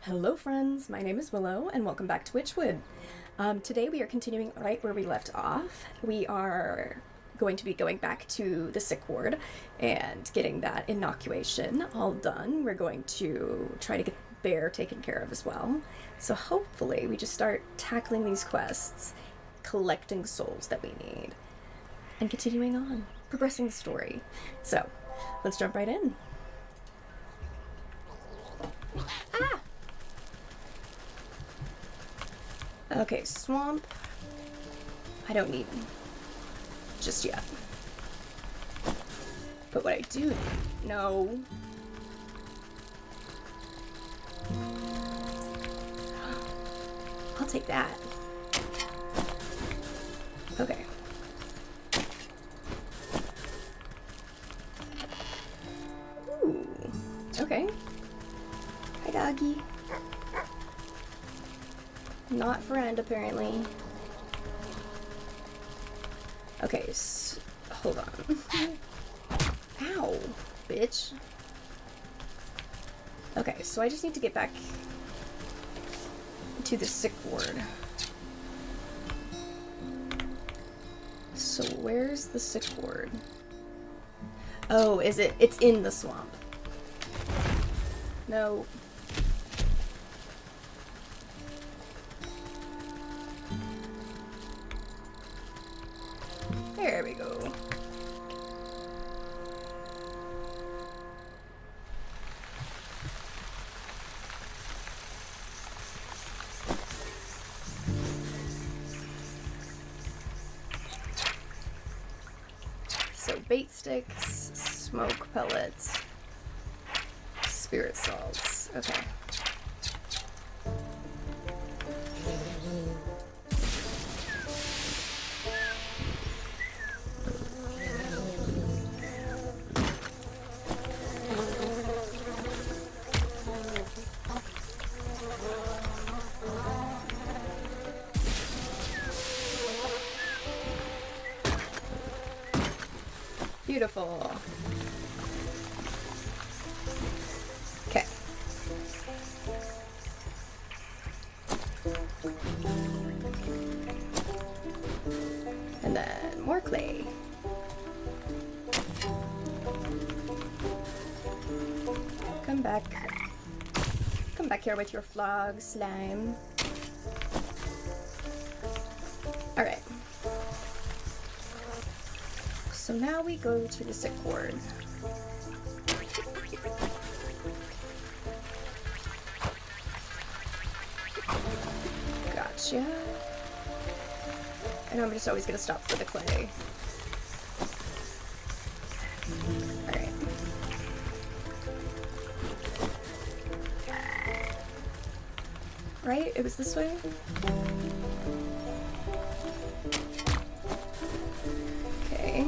Hello friends, my name is Willow and welcome back to Wytchwood. Today we are continuing right where we left off. We are going to be going back to the sick ward and getting that inoculation all done. We're going to try to get the bear taken care of as well. So hopefully we just start tackling these quests, collecting souls that we need, and continuing on, progressing the story. So let's jump right in. Ah! Okay, swamp. I don't need just yet. But what I do need, no. I'll take that. Okay. Ooh. Okay. Hi, doggy. Not friend, apparently. Okay, hold on. Ow, bitch. Okay, so I just need to get back to the sick ward. So where's the sick ward? Oh, is it? It's in the swamp. No. There we go. So bait sticks, smoke pellets, spirit salts. Okay. Beautiful. Okay. And then more clay. Come back. Come back here with your flog slime. Alright. So now we go to the sick ward. Gotcha. I know I'm just always gonna stop for the clay. Alright. Right? It was this way? Okay.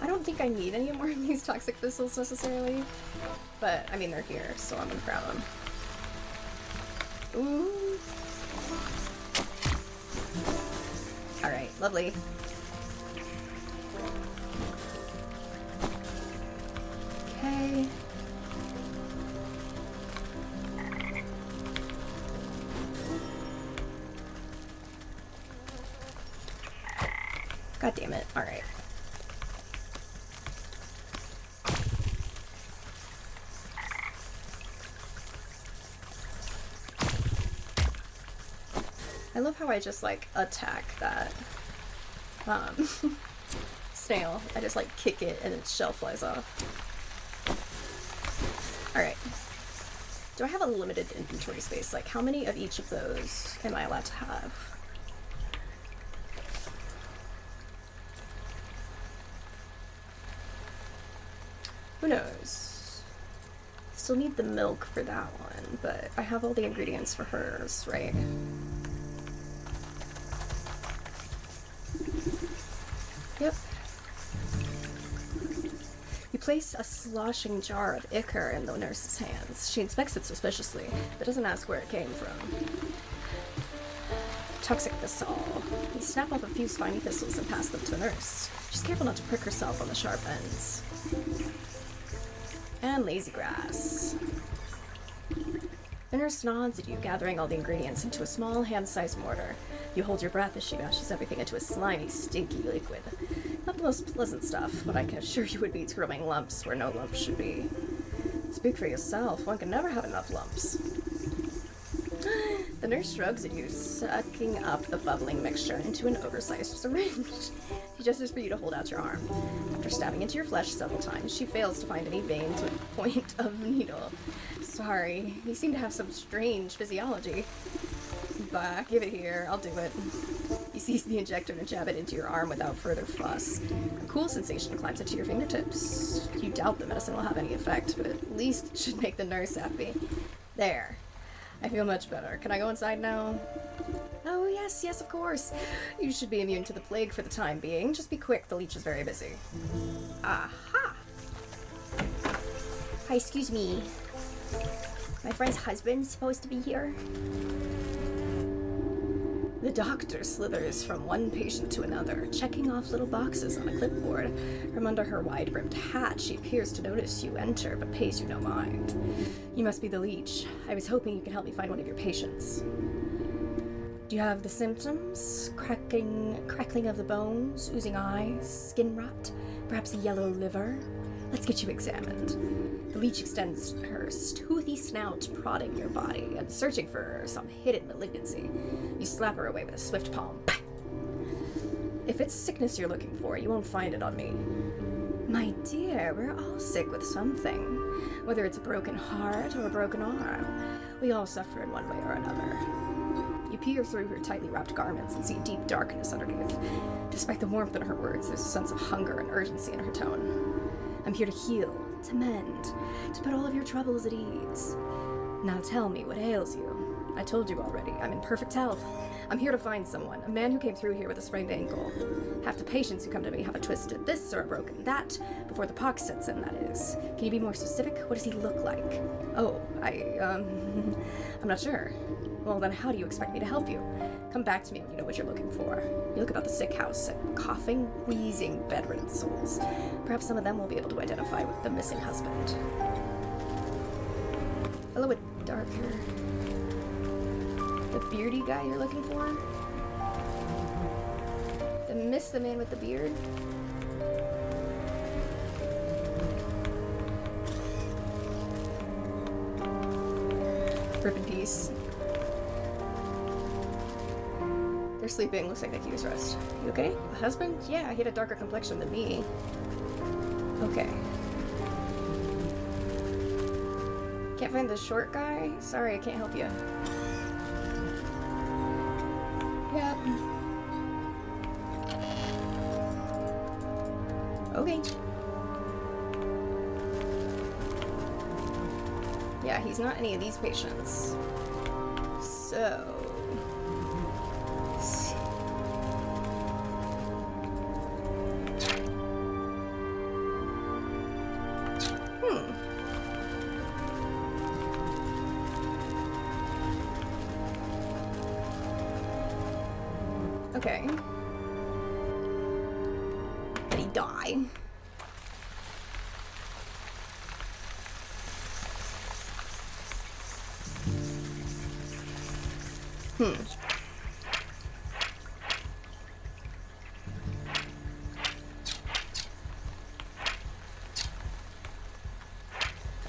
I don't think I need any more of these toxic thistles necessarily, but I mean they're here, so I'm gonna grab them. Ooh. Alright, lovely. Okay. God damn it. Alright. I love how I just like attack that snail. I just like kick it and its shell flies off. Alright. Do I have a limited inventory space? Like how many of each of those am I allowed to have? Who knows? Still need the milk for that one, but I have all the ingredients for hers, right? Yep. You place a sloshing jar of ichor in the nurse's hands. She inspects it suspiciously, but doesn't ask where it came from. Toxic thistle. You snap off a few spiny thistles and pass them to the nurse. She's careful not to prick herself on the sharp ends. And lazy grass. The nurse nods at you, gathering all the ingredients into a small, hand-sized mortar. You hold your breath as she mashes everything into a slimy, stinky liquid. Not the most pleasant stuff, but I can assure you it beats growing lumps where no lumps should be. Speak for yourself, one can never have enough lumps. The nurse shrugs at you, sucking up the bubbling mixture into an oversized syringe. She gestures for you to hold out your arm. After stabbing into your flesh several times, she fails to find any veins with the point of needle. Sorry, you seem to have some strange physiology. Bah, give it here, I'll do it. You seize the injector and jab it into your arm without further fuss. A cool sensation climbs up to your fingertips. You doubt the medicine will have any effect, but at least it should make the nurse happy. There. I feel much better. Can I go inside now? Oh, yes, of course. You should be immune to the plague for the time being. Just be quick, the leech is very busy. Aha! Hi, excuse me. My friend's husband's supposed to be here? The doctor slithers from one patient to another, checking off little boxes on a clipboard. From under her wide-brimmed hat, she appears to notice you enter, but pays you no mind. You must be the leech. I was hoping you could help me find one of your patients. Do you have the symptoms? Crackling of the bones, oozing eyes, skin rot, perhaps a yellow liver? Let's get you examined. The leech extends her toothy snout, prodding your body and searching for some hidden malignancy. You slap her away with a swift palm. If it's sickness you're looking for, you won't find it on me. My dear, we're all sick with something. Whether it's a broken heart or a broken arm, we all suffer in one way or another. You peer through her tightly wrapped garments and see deep darkness underneath. Despite the warmth in her words, there's a sense of hunger and urgency in her tone. I'm here to heal, to mend, to put all of your troubles at ease. Now tell me, what ails you? I told you already, I'm in perfect health. I'm here to find someone, a man who came through here with a sprained ankle. Half the patients who come to me have a twisted this or a broken that, before the pox sets in, that is. Can you be more specific? What does he look like? Oh, I'm not sure. Well, then how do you expect me to help you? Come back to me when you know what you're looking for. You look about the sick house at coughing, wheezing, bedridden souls. Perhaps some of them will be able to identify with the missing husband. Hello, a dark hair. The beardy guy you're looking for? The man with the beard? Rip in peace. They're sleeping. Looks like they could use rest. You okay? A husband? Yeah, he had a darker complexion than me. Okay. Can't find the short guy? Sorry, I can't help you. Yep. Okay. Yeah, he's not any of these patients. So... Okay. Did he die?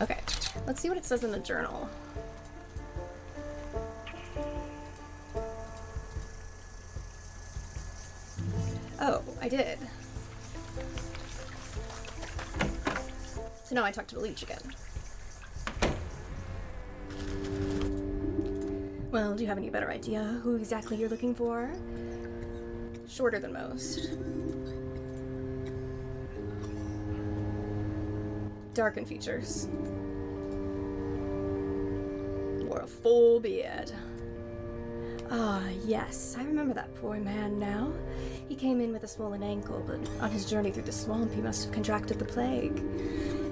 Okay, let's see what it says in the journal. Oh, I did. So now I talk to the leech again. Well, do you have any better idea who exactly you're looking for? Shorter than most. Darkened features. Wore a full beard. Ah, yes, I remember that poor man now. He came in with a swollen ankle, but on his journey through the swamp, he must have contracted the plague.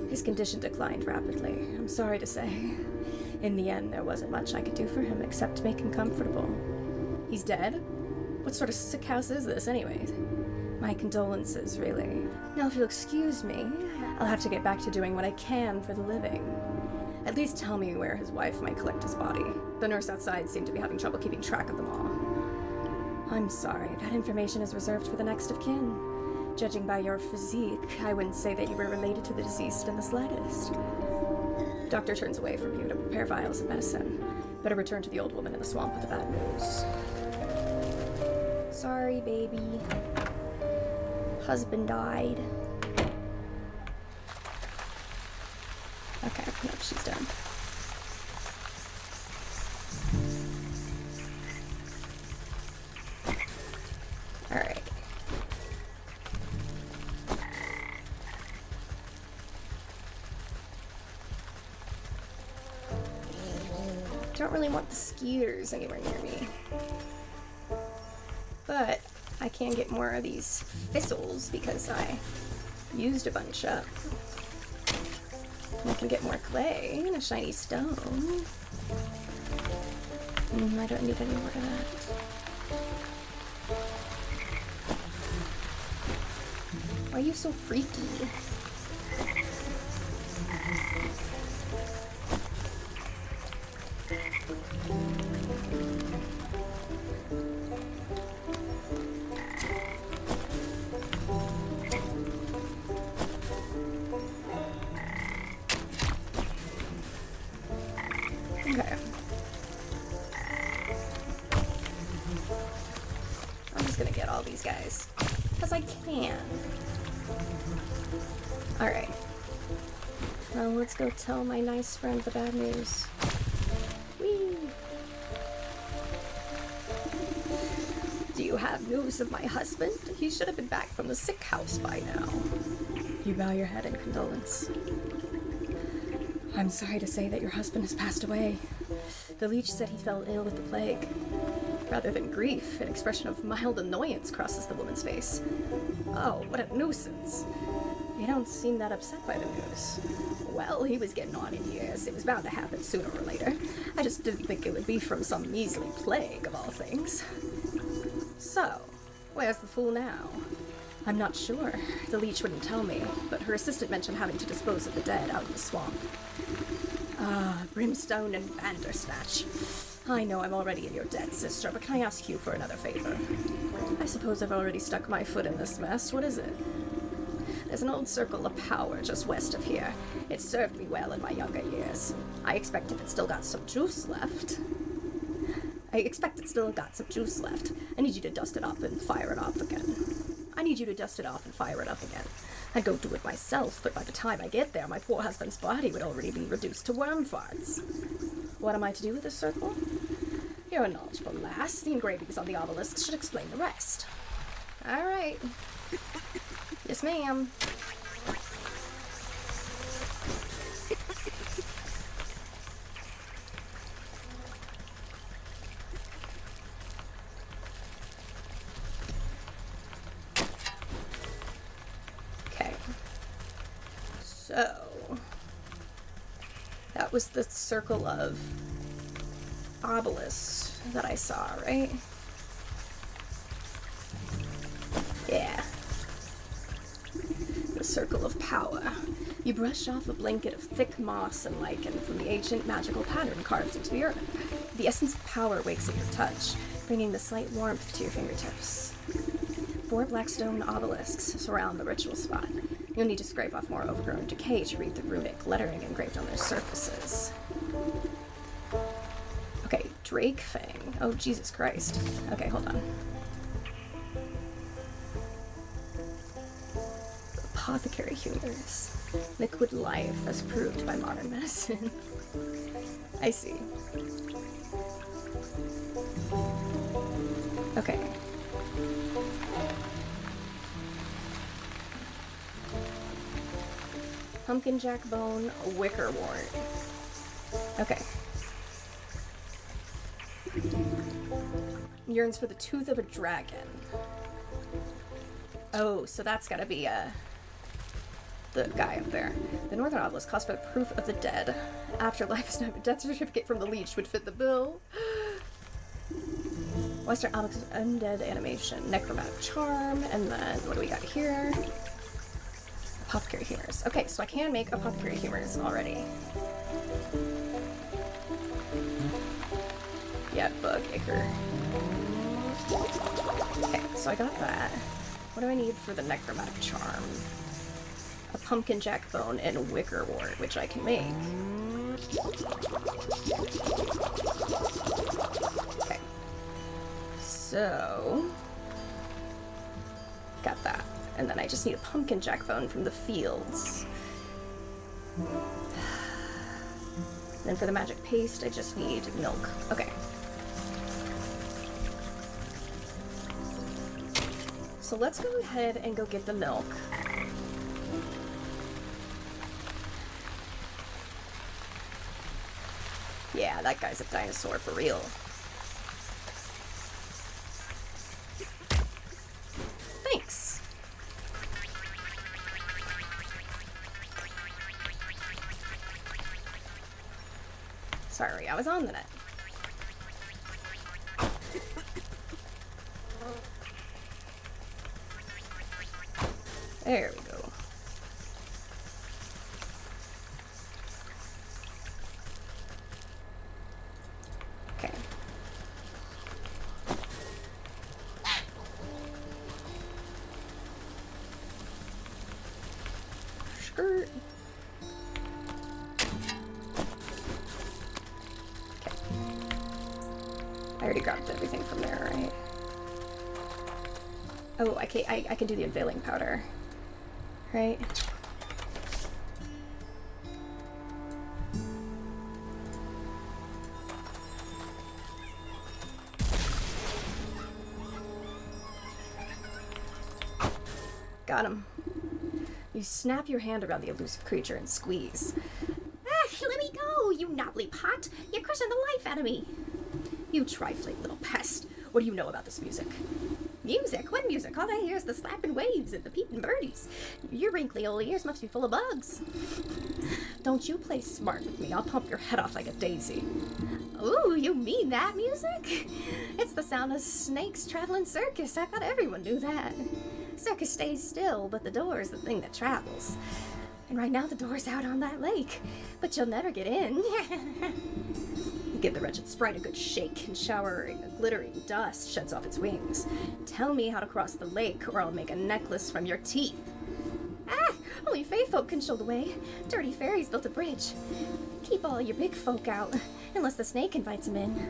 His condition declined rapidly, I'm sorry to say. In the end, there wasn't much I could do for him except make him comfortable. He's dead? What sort of sick house is this, anyways? My condolences, really. Now, if you'll excuse me, I'll have to get back to doing what I can for the living. At least tell me where his wife might collect his body. The nurse outside seemed to be having trouble keeping track of them all. I'm sorry, that information is reserved for the next of kin. Judging by your physique, I wouldn't say that you were related to the deceased in the slightest. The doctor turns away from you to prepare vials of medicine. Better return to the old woman in the swamp with the bad news. Sorry, baby. Husband died. Okay, no, she's done. Alright. Don't really want the skeeters anywhere near me. But I can get more of these thistles because I used a bunch up. I can get more clay and a shiny stone. I don't need any more of that. Why are you so freaky? Okay. I'm just gonna get all these guys. Because I can. Alright. Now let's go tell my nice friend the bad news. Whee! Do you have news of my husband? He should have been back from the sick house by now. You bow your head in condolence. I'm sorry to say that your husband has passed away. The leech said he fell ill with the plague. Rather than grief, an expression of mild annoyance crosses the woman's face. Oh, what a nuisance. You don't seem that upset by the news. Well, he was getting on in years. It was bound to happen sooner or later. I just didn't think it would be from some measly plague, of all things. So, where's the fool now? I'm not sure. The leech wouldn't tell me, but her assistant mentioned having to dispose of the dead out in the swamp. Ah, brimstone and bandersnatch. I know I'm already in your debt, sister, but can I ask you for another favor? I suppose I've already stuck my foot in this mess. What is it? There's an old circle of power just west of here. It served me well in my younger years. I expect it still got some juice left. I need you to dust it up and fire it off again. I'd go do it myself, but by the time I get there, my poor husband's body would already be reduced to worm farts. What am I to do with this circle? You're a knowledgeable lass. The engravings on the obelisks should explain the rest. All right. Yes, ma'am. Okay. So, that was the circle of obelisks that I saw, right? Yeah. The circle of power. You brush off a blanket of thick moss and lichen from the ancient magical pattern carved into the earth. The essence of power wakes at your touch, bringing the slight warmth to your fingertips. 4 black stone obelisks surround the ritual spot. You'll need to scrape off more overgrown decay to read the runic lettering engraved on their surfaces. Okay, Drake Fang. Oh, Jesus Christ. Okay, hold on. Apothecary humors. Liquid life as proved by modern medicine. I see. Okay. Pumpkin jack bone, wicker wart. Okay. yearns for the tooth of a dragon. Oh, so that's gotta be, the guy up there. The northern obelisk calls for the proof of the dead. Afterlife is not a death certificate from the leech would fit the bill. Western obelisk undead animation. Necromantic charm. And then, what do we got here? Apothecary humors. Okay, so I can make apothecary humors already. Yeah, bug ichor. Okay, so I got that. What do I need for the necromantic charm? A pumpkin jack bone and a wicker wart, which I can make. Okay. So, got that. And then I just need a pumpkin jack bone from the fields. Then for the magic paste, I just need milk. Okay. So let's go ahead and go get the milk. Yeah, that guy's a dinosaur for real. Thanks. Sorry, I was on the net. There we go. Okay. Skirt. Okay. I already grabbed everything from there, right? Oh, I can do the unveiling powder. Right? Got him. You snap your hand around the elusive creature and squeeze. Ah, let me go, you knobbly pot! You're crushing the life out of me! You trifling little pest. What do you know about this music? Music? What music? All I hear is the slapping waves and the peeping birdies. Your wrinkly old ears must be full of bugs. Don't you play smart with me. I'll pump your head off like a daisy. Ooh, you mean that music? It's the sound of snakes traveling circus. I thought everyone knew that. Circus stays still, but the door is the thing that travels. And right now the door's out on that lake, but you'll never get in. Give the wretched sprite a good shake, and showering a glittering dust sheds off its wings. Tell me how to cross the lake, or I'll make a necklace from your teeth. Ah! Only fey folk can show the way. Dirty fairies built a bridge. Keep all your big folk out, unless the snake invites them in.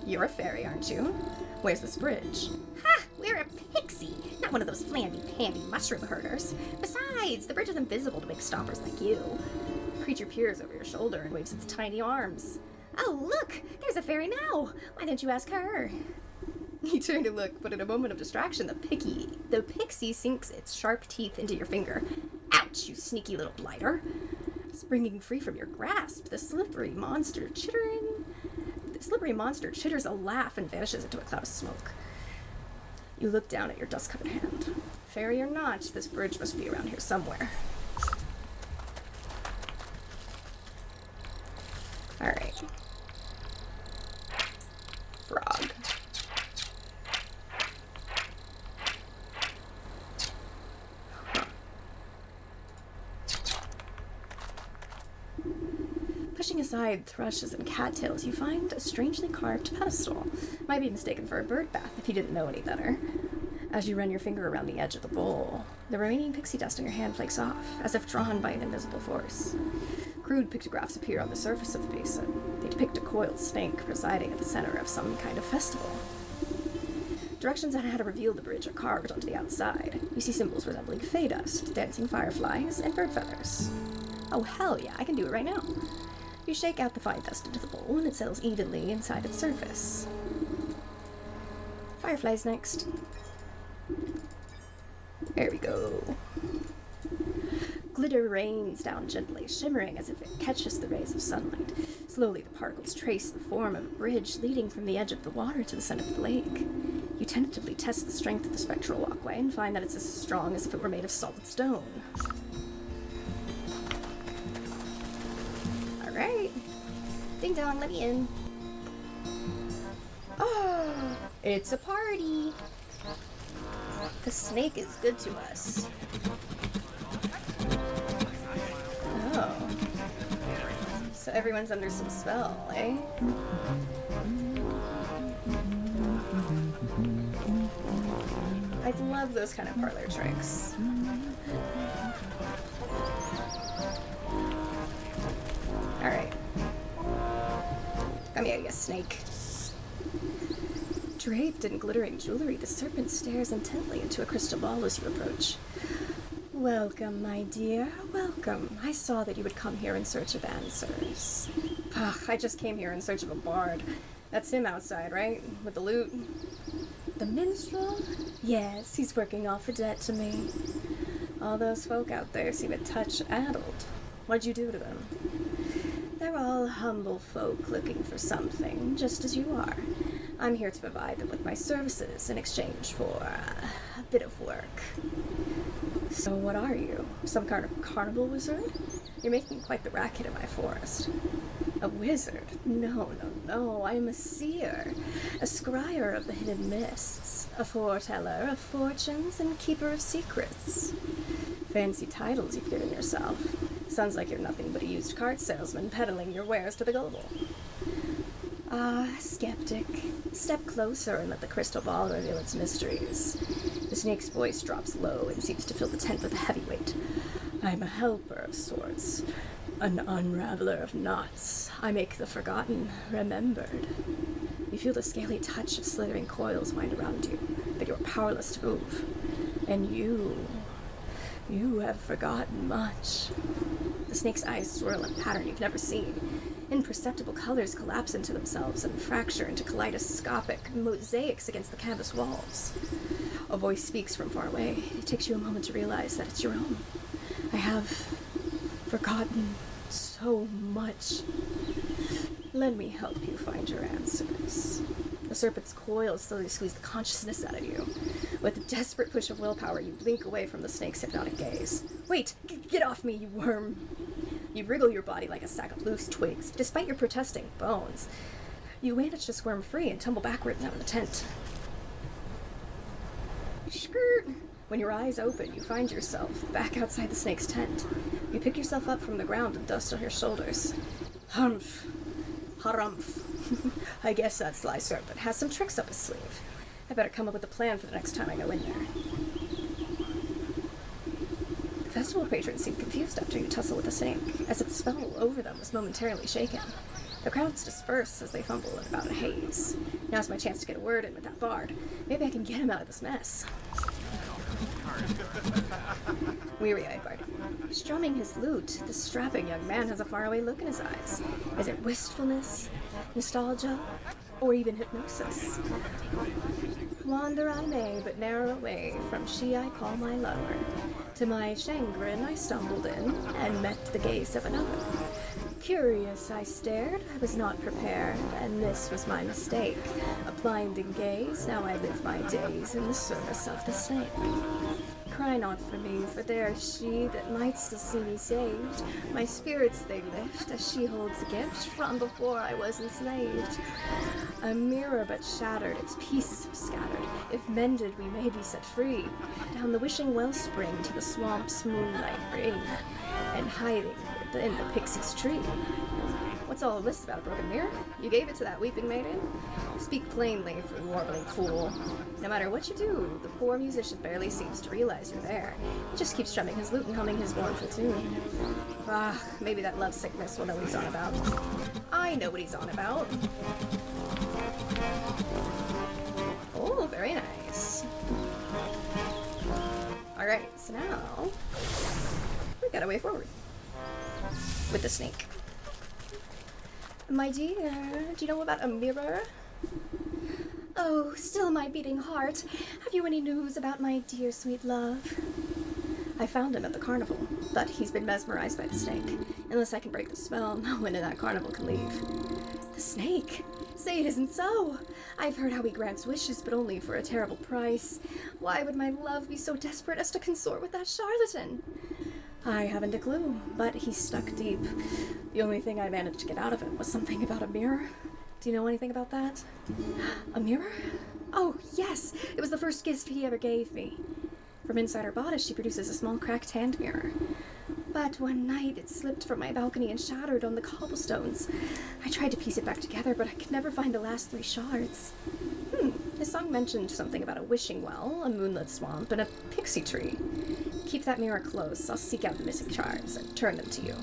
You're a fairy, aren't you? Where's this bridge? Ha! We're a pixie, not one of those flandy-pandy mushroom herders. Besides, the bridge is invisible to big stompers like you. The creature peers over your shoulder and waves its tiny arms. Oh, look! There's a fairy now! Why didn't you ask her? You turn to look, but in a moment of distraction, the pixie sinks its sharp teeth into your finger. Ouch, you sneaky little blighter! Springing free from your grasp, the slippery monster chitters a laugh and vanishes into a cloud of smoke. You look down at your dust-covered hand. Fairy or not, this bridge must be around here somewhere. Alright. Frog. Huh. Pushing aside thrushes and cattails, you find a strangely carved pedestal. Might be mistaken for a bird bath if you didn't know any better. As you run your finger around the edge of the bowl, the remaining pixie dust in your hand flakes off, as if drawn by an invisible force. Crude pictographs appear on the surface of the basin. They depict a coiled snake presiding at the center of some kind of festival. Directions on how to reveal the bridge are carved onto the outside. You see symbols resembling fey dust, dancing fireflies, and bird feathers. Oh hell yeah, I can do it right now. You shake out the fine dust into the bowl, and it settles evenly inside its surface. Fireflies next. There we go. Glitter rains down gently, shimmering as if it catches the rays of sunlight. Slowly, the particles trace the form of a bridge leading from the edge of the water to the center of the lake. You tentatively test the strength of the spectral walkway and find that it's as strong as if it were made of solid stone. Alright. Ding dong, let me in. Oh, it's a party. The snake is good to us. Oh. So everyone's under some spell, eh? I love those kind of parlor tricks. Alright. Come here, you snake. Draped in glittering jewelry, the serpent stares intently into a crystal ball as you approach. Welcome, my dear. Welcome. I saw that you would come here in search of answers. I just came here in search of a bard. That's him outside, right? With the lute. The minstrel? Yes, he's working off a debt to me. All those folk out there seem a touch addled. What'd you do to them? They're all humble folk looking for something, just as you are. I'm here to provide them with my services in exchange for a bit of work. So what are you? Some kind of carnival wizard? You're making quite the racket in my forest. A wizard? No. I am a seer, a scryer of the hidden mists, a foreteller of fortunes and keeper of secrets. Fancy titles you've given yourself. Sounds like you're nothing but a used cart salesman peddling your wares to the gullible. Ah, skeptic. Step closer and let the crystal ball reveal its mysteries. The snake's voice drops low and seems to fill the tent with a heavy weight. I'm a helper of sorts, an unraveler of knots. I make the forgotten remembered. You feel the scaly touch of slithering coils wind around you, but you're powerless to move. And you have forgotten much. The snake's eyes swirl in a pattern you've never seen. Imperceptible colors collapse into themselves and fracture into kaleidoscopic mosaics against the canvas walls. A voice speaks from far away. It takes you a moment to realize that it's your own. I have forgotten so much. Let me help you find your answers. The serpent's coils slowly squeeze the consciousness out of you. With a desperate push of willpower, you blink away from the snake's hypnotic gaze. Wait! Get off me, you worm! You wriggle your body like a sack of loose twigs, despite your protesting bones. You manage to squirm free and tumble backwards out of the tent. Skirt! When your eyes open, you find yourself back outside the snake's tent. You pick yourself up from the ground and dust on your shoulders. Humph. Harumph. I guess that sly serpent has some tricks up his sleeve. I better come up with a plan for the next time I go in there. The festival patrons seemed confused after you tussle with the snake, as if the spell over them was momentarily shaken. The crowds disperse as they fumble in about a haze. Now's my chance to get a word in with that bard. Maybe I can get him out of this mess. Weary-eyed bard. Strumming his lute, the strapping young man has a faraway look in his eyes. Is it wistfulness, nostalgia, or even hypnosis? Wander I may, but narrow away from she I call my lover. To my chagrin I stumbled in, and met the gaze of another. Curious I stared, I was not prepared, and this was my mistake. A blinding gaze, now I live my days in the service of the snake. Cry not for me, for there is she that might still see me saved. My spirits they lift, as she holds a gift from before I was enslaved. A mirror but shattered, its pieces have scattered. If mended, we may be set free. Down the wishing wellspring to the swamp's moonlight ring, and hiding within the pixie's tree. What's all this about, broken mirror? You gave it to that weeping maiden? Speak plainly, for warbling fool. No matter what you do, the poor musician barely seems to realize you're there. He just keeps strumming his lute and humming his mournful tune. Ah, maybe that love sickness will know what he's on about. I know what he's on about. Oh, very nice. Alright, so now we've got a way forward with the snake. My dear, do you know about a mirror? Oh, still my beating heart. Have you any news about my dear sweet love? I found him at the carnival, but he's been mesmerized by the snake. Unless I can break the spell, no one in that carnival can leave. The snake? Say it isn't so! I've heard how he grants wishes, but only for a terrible price. Why would my love be so desperate as to consort with that charlatan? I haven't a clue, but he's stuck deep. The only thing I managed to get out of him was something about a mirror. Do you know anything about that? A mirror? Oh, yes! It was the first gift he ever gave me. From inside her bodice, she produces a small cracked hand mirror. But one night, it slipped from my balcony and shattered on the cobblestones. I tried to piece it back together, but I could never find the last 3 shards. The song mentioned something about a wishing well, a moonlit swamp, and a pixie tree. Keep that mirror close. I'll seek out the missing shards and turn them to you.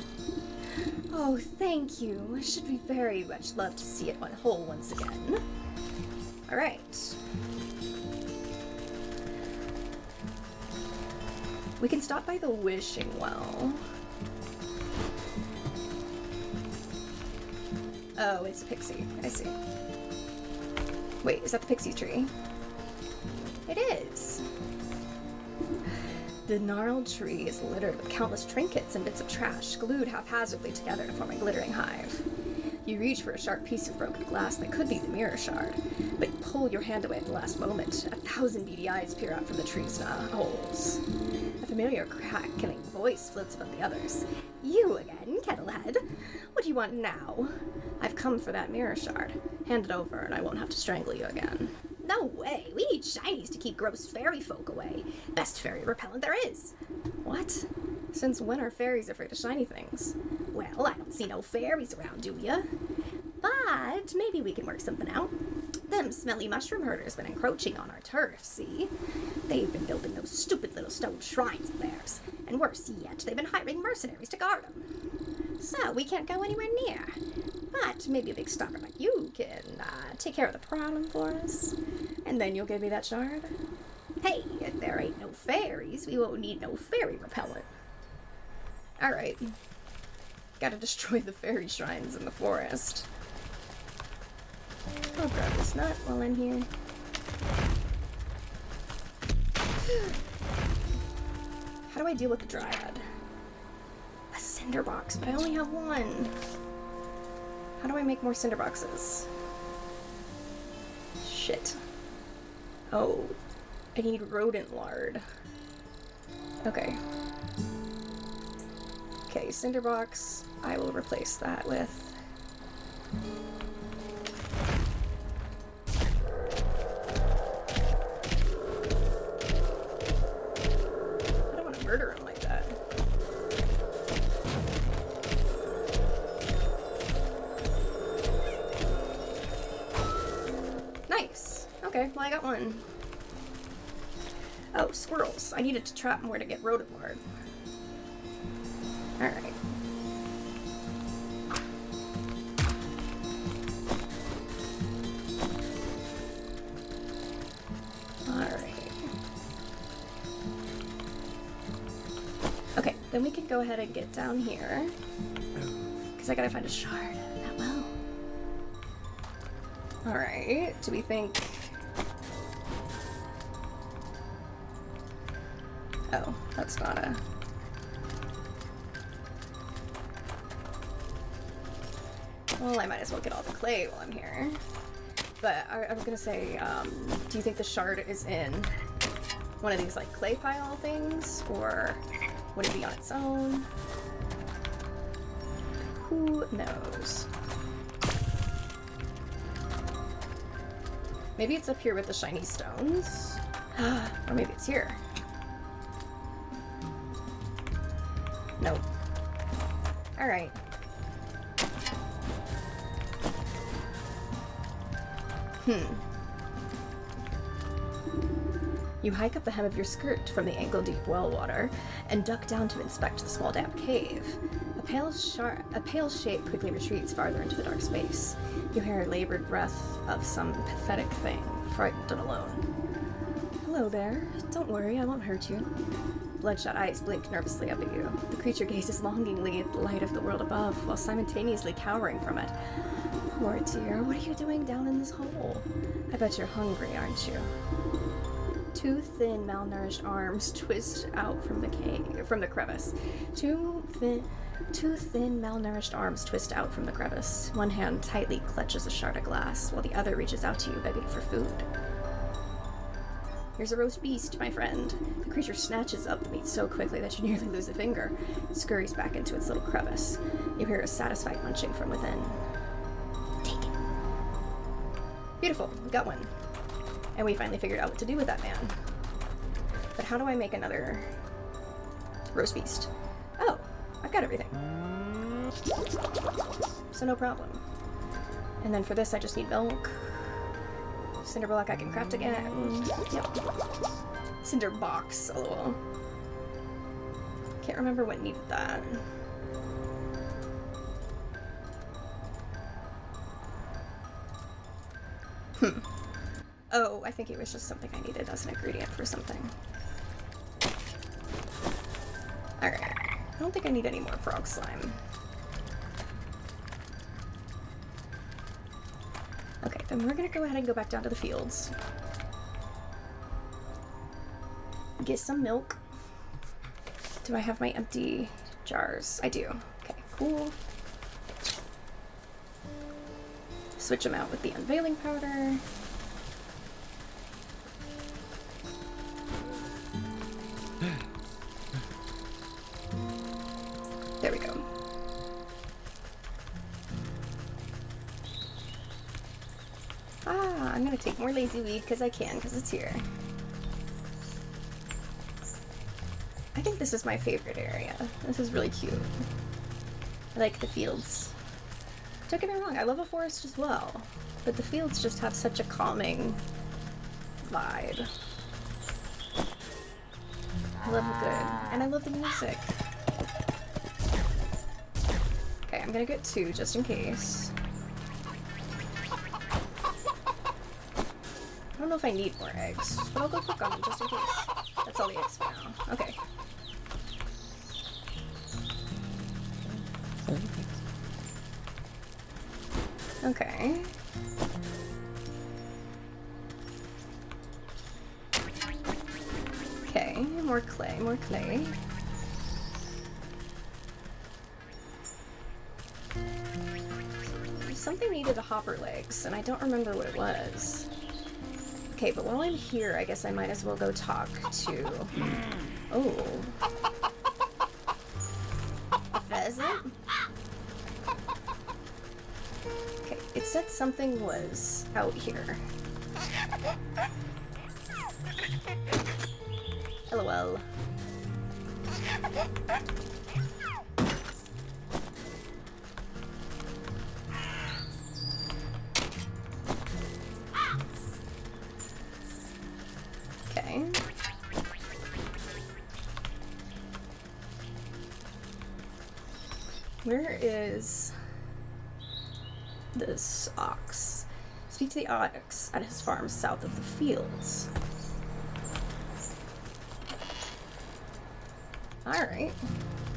Oh, thank you. I should be very much love to see it whole once again. All right. We can stop by the wishing well. Oh, it's a pixie. I see. Wait, is that the pixie tree? It is. The gnarled tree is littered with countless trinkets and bits of trash, glued haphazardly together to form a glittering hive. You reach for a sharp piece of broken glass that could be the mirror shard, but you pull your hand away at the last moment. 1,000 beady eyes peer out from the tree's holes. A familiar crackling voice floats above the others. You again, Kettlehead? What do you want now? I've come for that mirror shard. Hand it over and I won't have to strangle you again. No way! We need shinies to keep gross fairy folk away. Best fairy repellent there is. What? Since when are fairies afraid of shiny things? Well, I don't see no fairies around, do ya? But maybe we can work something out. Them smelly mushroom herders been encroaching on our turf, see? They've been building those stupid little stone shrines of theirs. And worse yet, they've been hiring mercenaries to guard them. So we can't go anywhere near. But maybe a big stopper like you can take care of the problem for us. And then you'll give me that shard. Hey, if there ain't no fairies, we won't need no fairy repellent. Alright. Gotta destroy the fairy shrines in the forest. I'll grab this nut while I'm here. How do I deal with the dryad? A cinder box, but I only have one. How do I make more cinder boxes? Shit. Oh, I need rodent lard. Okay. Okay, cinder box. I will replace that with... I don't want to murder him like that. Nice. Okay, well I got one. Oh, squirrels. I needed to trap more to get rodent lard. Alright. Alright. Okay, then we can go ahead and get down here. Because I gotta find a shard. That well. Alright, do we think... Oh, that's not a... Well, I might as well get all the clay while I'm here. But I was gonna say, do you think the shard is in one of these, like, clay pile things? Or would it be on its own? Who knows? Maybe it's up here with the shiny stones? Or maybe it's here. Nope. Alright. You hike up the hem of your skirt from the ankle-deep well water and duck down to inspect the small damp cave. A pale shape quickly retreats farther into the dark space. You hear a labored breath of some pathetic thing, frightened and alone. Hello there. Don't worry, I won't hurt you. Bloodshot eyes blink nervously up at you. The creature gazes longingly at the light of the world above, while simultaneously cowering from it. Poor dear, what are you doing down in this hole? I bet you're hungry, aren't you? Two thin, malnourished arms twist out from the crevice. Two thin, malnourished arms twist out from the crevice. One hand tightly clutches a shard of glass, while the other reaches out to you, begging for food. Here's a roast beast, my friend. The creature snatches up the meat so quickly that you nearly lose a finger. It scurries back into its little crevice. You hear a satisfied munching from within. Take it. Beautiful, we got one. And we finally figured out what to do with that man. But how do I make another roast beast? Oh, I've got everything. So no problem. And then for this I just need milk. Cinder block I can craft again. Yep. Cinder box, lol. Can't remember what needed that. Oh, I think it was just something I needed as an ingredient for something. Alright. I don't think I need any more frog slime. Okay, then we're gonna go ahead and go back down to the fields. Get some milk. Do I have my empty jars? I do. Okay, cool. Switch them out with the unveiling powder. There we go. I'm gonna take more lazy weed because I can, because it's here. I think this is my favorite area. This is really cute. I like the fields. Don't get me wrong, I love a forest as well, but the fields just have such a calming vibe. I love it good, and I love the music. Okay, I'm gonna get 2 just in case. I don't know if I need more eggs, but I'll go cook on them just in case. That's all the eggs for now. Okay. Okay. Okay, more clay, more clay. Something needed the hopper legs, and I don't remember what it was. Okay, but while I'm here, I guess I might as well go talk to... Oh. A pheasant? Okay, it said something was out here. LOL. Okay. Where is this ox? Speak to the ox at his farm south of the fields. Alright.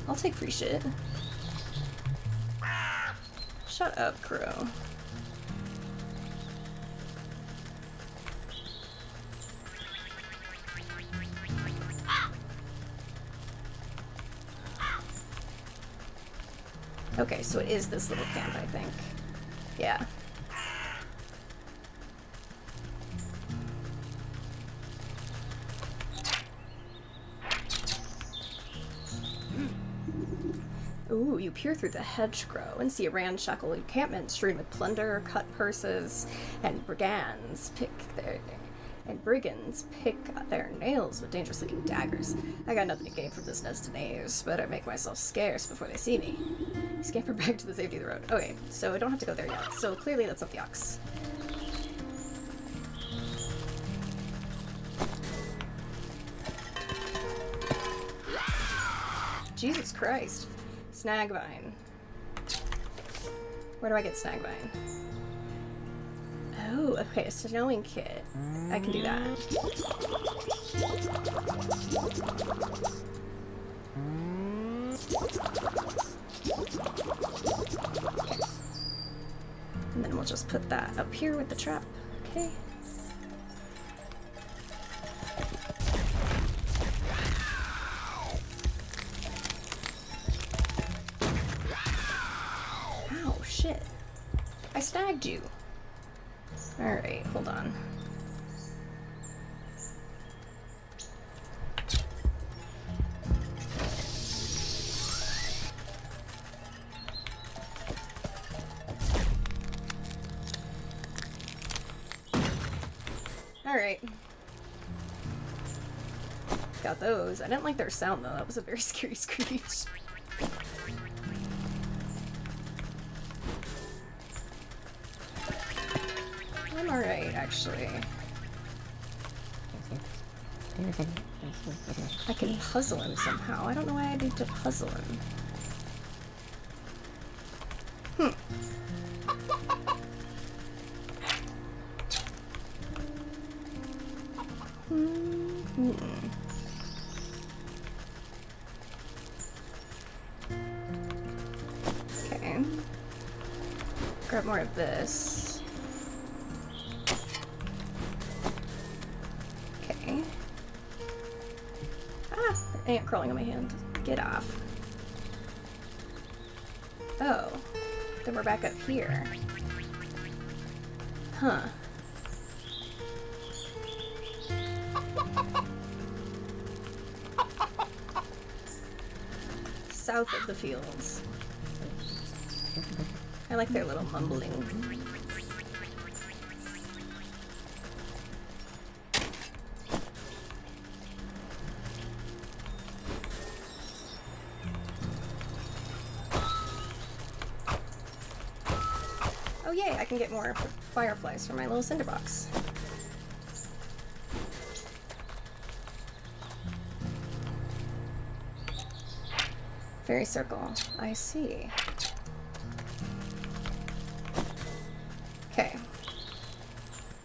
I'll take free shit. Shut up, crow. Okay, so it is this little camp, I think. Yeah. Ooh, you peer through the hedgerow and see a ramshackle encampment strewn with plunder, cut purses, and brigands pick their nails with dangerous-looking daggers. I got nothing to gain from this nest of knaves, but I make myself scarce before they see me. Scamper back to the safety of the road. Okay, so I don't have to go there yet. So clearly that's not the ox. Jesus Christ. Snagvine. Where do I get Snagvine? Oh, okay, a snowing kit. I can do that. Okay. And then we'll just put that up here with the trap. Okay. do. Alright, hold on. Alright. Got those. I didn't like their sound though. That was a very scary screech. I'm alright, actually. I can puzzle him somehow. I don't know why I need to puzzle him. Okay. Grab more of this. Okay. Ah! Ant crawling on my hand. Get off. Oh. Then we're back up here. Huh. South of the fields. I like their little mumbling. Oh yay, I can get more fireflies from my little cinder box. Fairy circle. I see. Okay.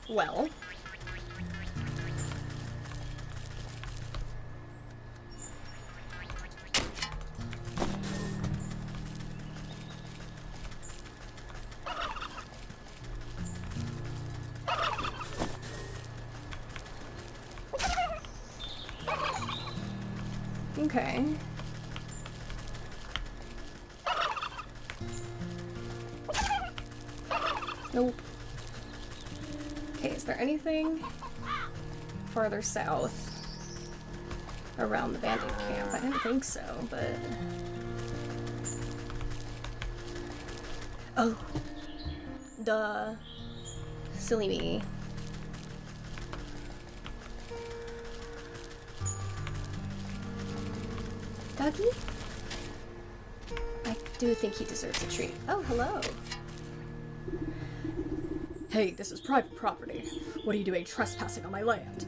Well. Okay. Nope. Okay, is there anything farther south around the bandit camp? I didn't think so, but... Oh. Duh. Silly me. Doggy? I do think he deserves a treat. Oh, hello. Hey, this is private property. What are you doing trespassing on my land?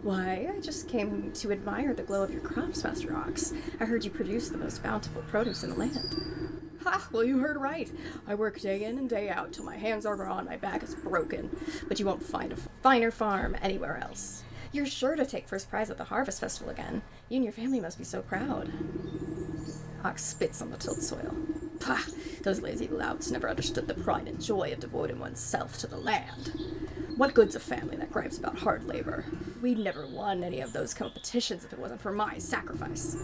Why, I just came to admire the glow of your crops, Master Ox. I heard you produce the most bountiful produce in the land. Ha! Well, you heard right. I work day in and day out till my hands are raw and my back is broken. But you won't find a finer farm anywhere else. You're sure to take first prize at the Harvest Festival again. You and your family must be so proud. Ox spits on the tilled soil. Pah! Those lazy louts never understood the pride and joy of devoting oneself to the land. What good's a family that gripes about hard labor? We'd never won any of those competitions if it wasn't for my sacrifice.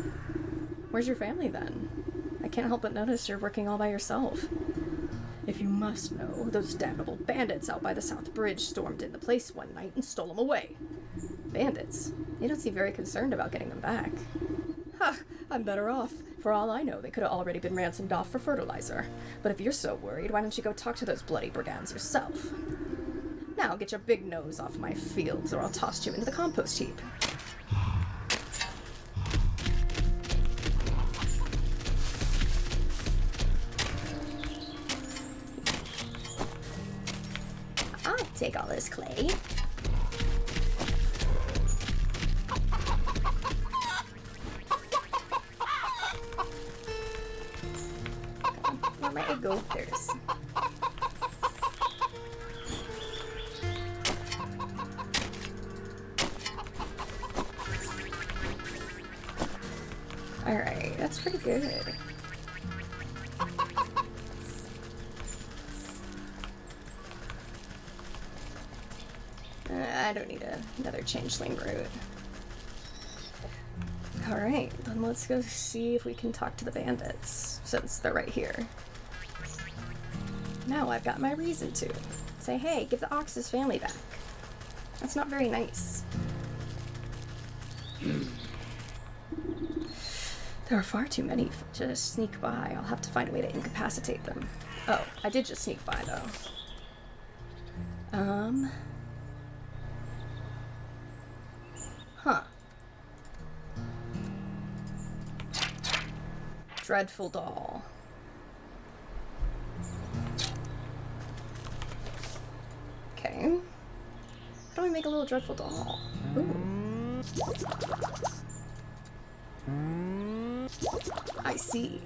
Where's your family then? I can't help but notice you're working all by yourself. If you must know, those damnable bandits out by the South Bridge stormed in the place one night and stole them away. Bandits? You don't seem very concerned about getting them back. Ha! I'm better off. For all I know, they could have already been ransomed off for fertilizer. But if you're so worried, why don't you go talk to those bloody brigands yourself? Now get your big nose off my fields, or I'll toss you into the compost heap. I'll take all this clay. Where might I go? There it is. Alright, that's pretty good. I don't need another changeling route. Alright, then let's go see if we can talk to the bandits, since they're right here. Now I've got my reason to. Say, hey, give the ox his family back. That's not very nice. There are far too many to just sneak by. I'll have to find a way to incapacitate them. Oh, I did just sneak by, though. Huh. Dreadful doll. Okay. How do I make a little dreadful doll? Ooh. I see.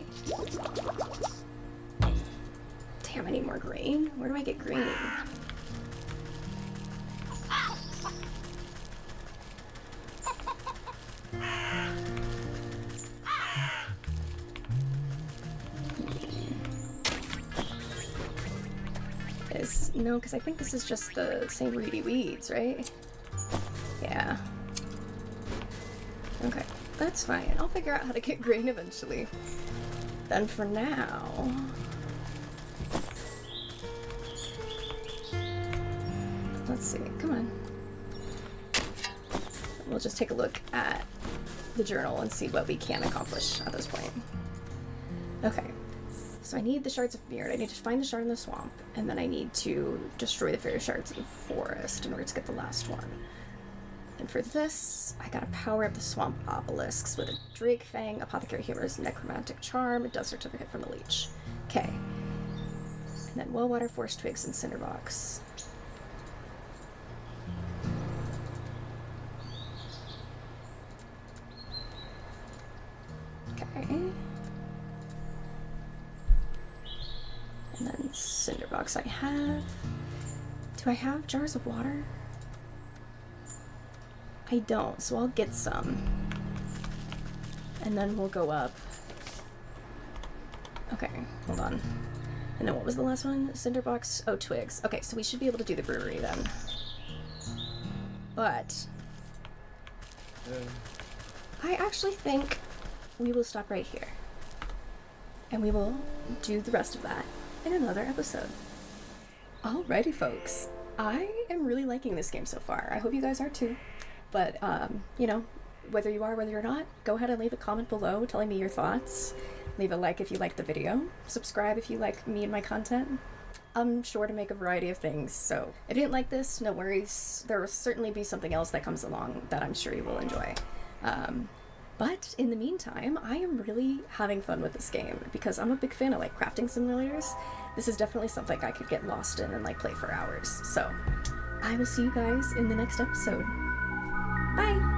Damn, I need more green. Where do I get green? No, because I think this is just the same reedy weeds, right? Yeah. Okay, that's fine. I'll figure out how to get green eventually. Then for now... Let's see, come on. We'll just take a look at the journal and see what we can accomplish at this point. Okay. So I need the shards of mirror. I need to find the shard in the swamp, and then I need to destroy the fairy shards in the forest in order to get the last one. And for this, I gotta power up the swamp obelisks with a Drake Fang, Apothecary Humor's Necromantic Charm, a Death Certificate from the Leech. Okay. And then Wellwater, Forest Twigs, and Cinderbox. Okay. And then Cinderbox I have. Do I have jars of water? I don't, so I'll get some. And then we'll go up. Okay, hold on. And then what was the last one? Cinderbox, oh, twigs. Okay, so we should be able to do the brewery then. But I actually think we will stop right here. And we will do the rest of that in another episode. Alrighty, folks. I am really liking this game so far. I hope you guys are too. But, you know, whether you are, whether you're not, go ahead and leave a comment below telling me your thoughts. Leave a like if you liked the video. Subscribe if you like me and my content. I'm sure to make a variety of things, so if you didn't like this, no worries. There will certainly be something else that comes along that I'm sure you will enjoy. But in the meantime, I am really having fun with this game because I'm a big fan of like crafting simulators. This is definitely something I could get lost in and like play for hours. So I will see you guys in the next episode. Bye!